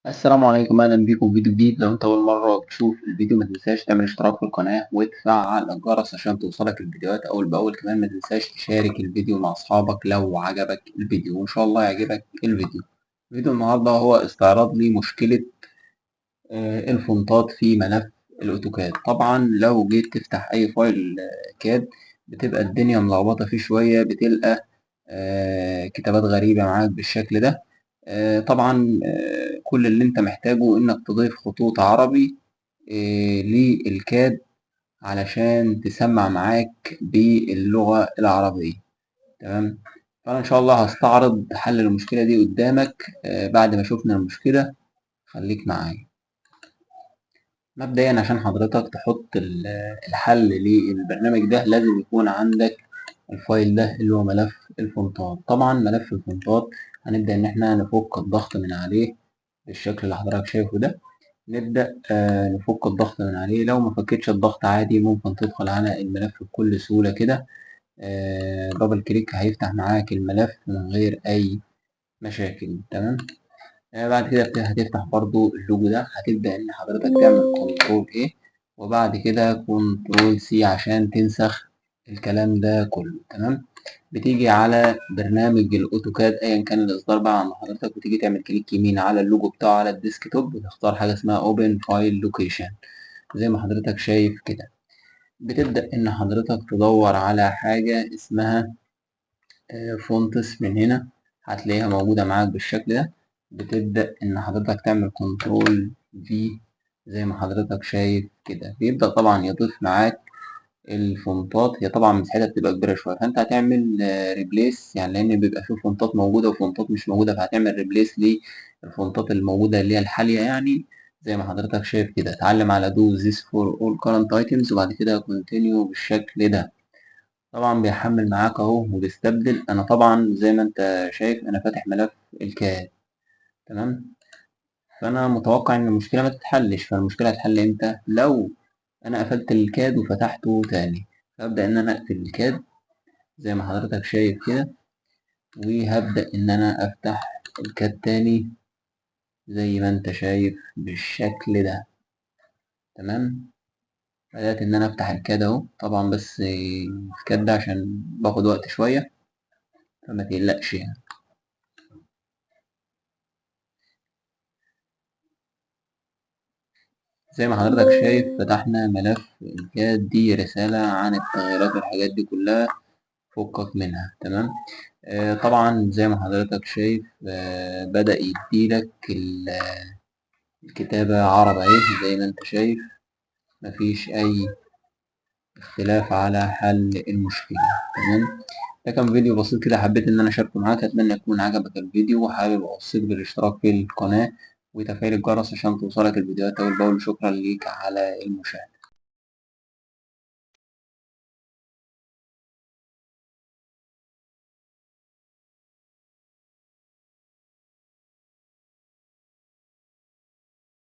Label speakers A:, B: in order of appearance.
A: السلام عليكم، اهلا بيكم في فيديو جديد. لو انت اول مره تشوف الفيديو ما تنساش تعمل اشتراك في القناه وتفعل الجرس عشان توصلك الفيديوهات اول باول. كمان ما تنساش تشارك الفيديو مع اصحابك لو عجبك الفيديو، وان شاء الله يعجبك الفيديو. فيديو النهارده هو استعراض لمشكله الفونتات في ملف الاوتوكاد. طبعا لو جيت تفتح اي فايل كاد بتبقى الدنيا ملخبطه فيه شويه، بتلقى كتابات غريبة معاك بالشكل ده. طبعا كل اللي انت محتاجه انك تضيف خطوط عربي للكاد علشان تسمع معاك باللغة العربية. تمام. فأنا إن شاء الله هستعرض حل المشكلة دي قدامك بعد ما شفنا المشكلة. خليك معايا. مبدئيا عشان حضرتك تحط الحل للبرنامج ده لازم يكون عندك الفايل ده اللي هو ملف الفونتات. طبعا ملف الفونتات هنبدأ إن احنا نفك الضغط من عليه بالشكل اللي حضرتك شايفه ده. نبدأ نفك الضغط من عليه. لو ما فكتش الضغط عادي ممكن تدخل على الملف بكل سهولة كده. دبل كليك هيفتح معاك الملف من غير أي مشاكل. تمام. بعد كده هتفتح برضو اللوجو ده، هتبدأ إن حضرتك تعمل كنترول A وبعد كده كنترول C عشان تنسخ الكلام ده كله. تمام. بتيجي على برنامج الأوتوكاد أيا كان الإصدار بقى عند حضرتك، وتيجي تعمل كليك يمين على اللوجو بتاعه على الديسكتوب وتختار حاجة اسمها Open File Location زي ما حضرتك شايف كده. بتبدأ إن حضرتك تدور على حاجة اسمها فونتس. من هنا هتلاقيها موجودة معاك بالشكل ده. بتبدأ إن حضرتك تعمل كنترول في زي ما حضرتك شايف كده. بيبدأ طبعا يضيف معاك الفونتات. هي طبعا مساحتها بتبقى كبيرة شوية، فأنت هتعمل ريبليس يعني، لأن بيبقى فيه فونتات موجودة وفونتات مش موجودة، فهتعمل ريبليس للفونتات الموجودة اللي هي الحالية يعني. زي ما حضرتك شايف كده تعلم على do this for all current items وبعد كده continue بالشكل ده. طبعا بيحمل معاك اهو وبيستبدل. انا طبعا زي ما انت شايف انا فاتح ملف الكاد. تمام. فانا متوقع ان المشكله ما تتحلش. فالمشكله هتحل امتى؟ لو انا قفلت الكاد وفتحته تاني. فابدا ان انا اقفل الكاد زي ما حضرتك شايف كده، وهبدا ان انا افتح الكاد تاني زي ما انت شايف بالشكل ده. تمام. بدات ان انا افتح الكاد اهو. طبعا بس الكاد ده عشان باخد وقت شويه فما تقلقش يعني. زي ما حضرتك شايف فتحنا ملف الكاد. دي رسالة عن التغييرات والحاجات دي كلها، فكك منها. تمام. طبعا زي ما حضرتك شايف بدأ يديلك الكتابة عربي اهي زي ما انت شايف. مفيش أي اختلاف على حل المشكلة. تمام. ده كان فيديو بسيط كده حبيت إن أنا أشاركه معاك. أتمنى يكون عجبك الفيديو، وحابب أوصيك بالاشتراك في القناة وتفعيل الجرس عشان توصلك الفيديوهات أول بأول. شكرا ليك على المشاهدة.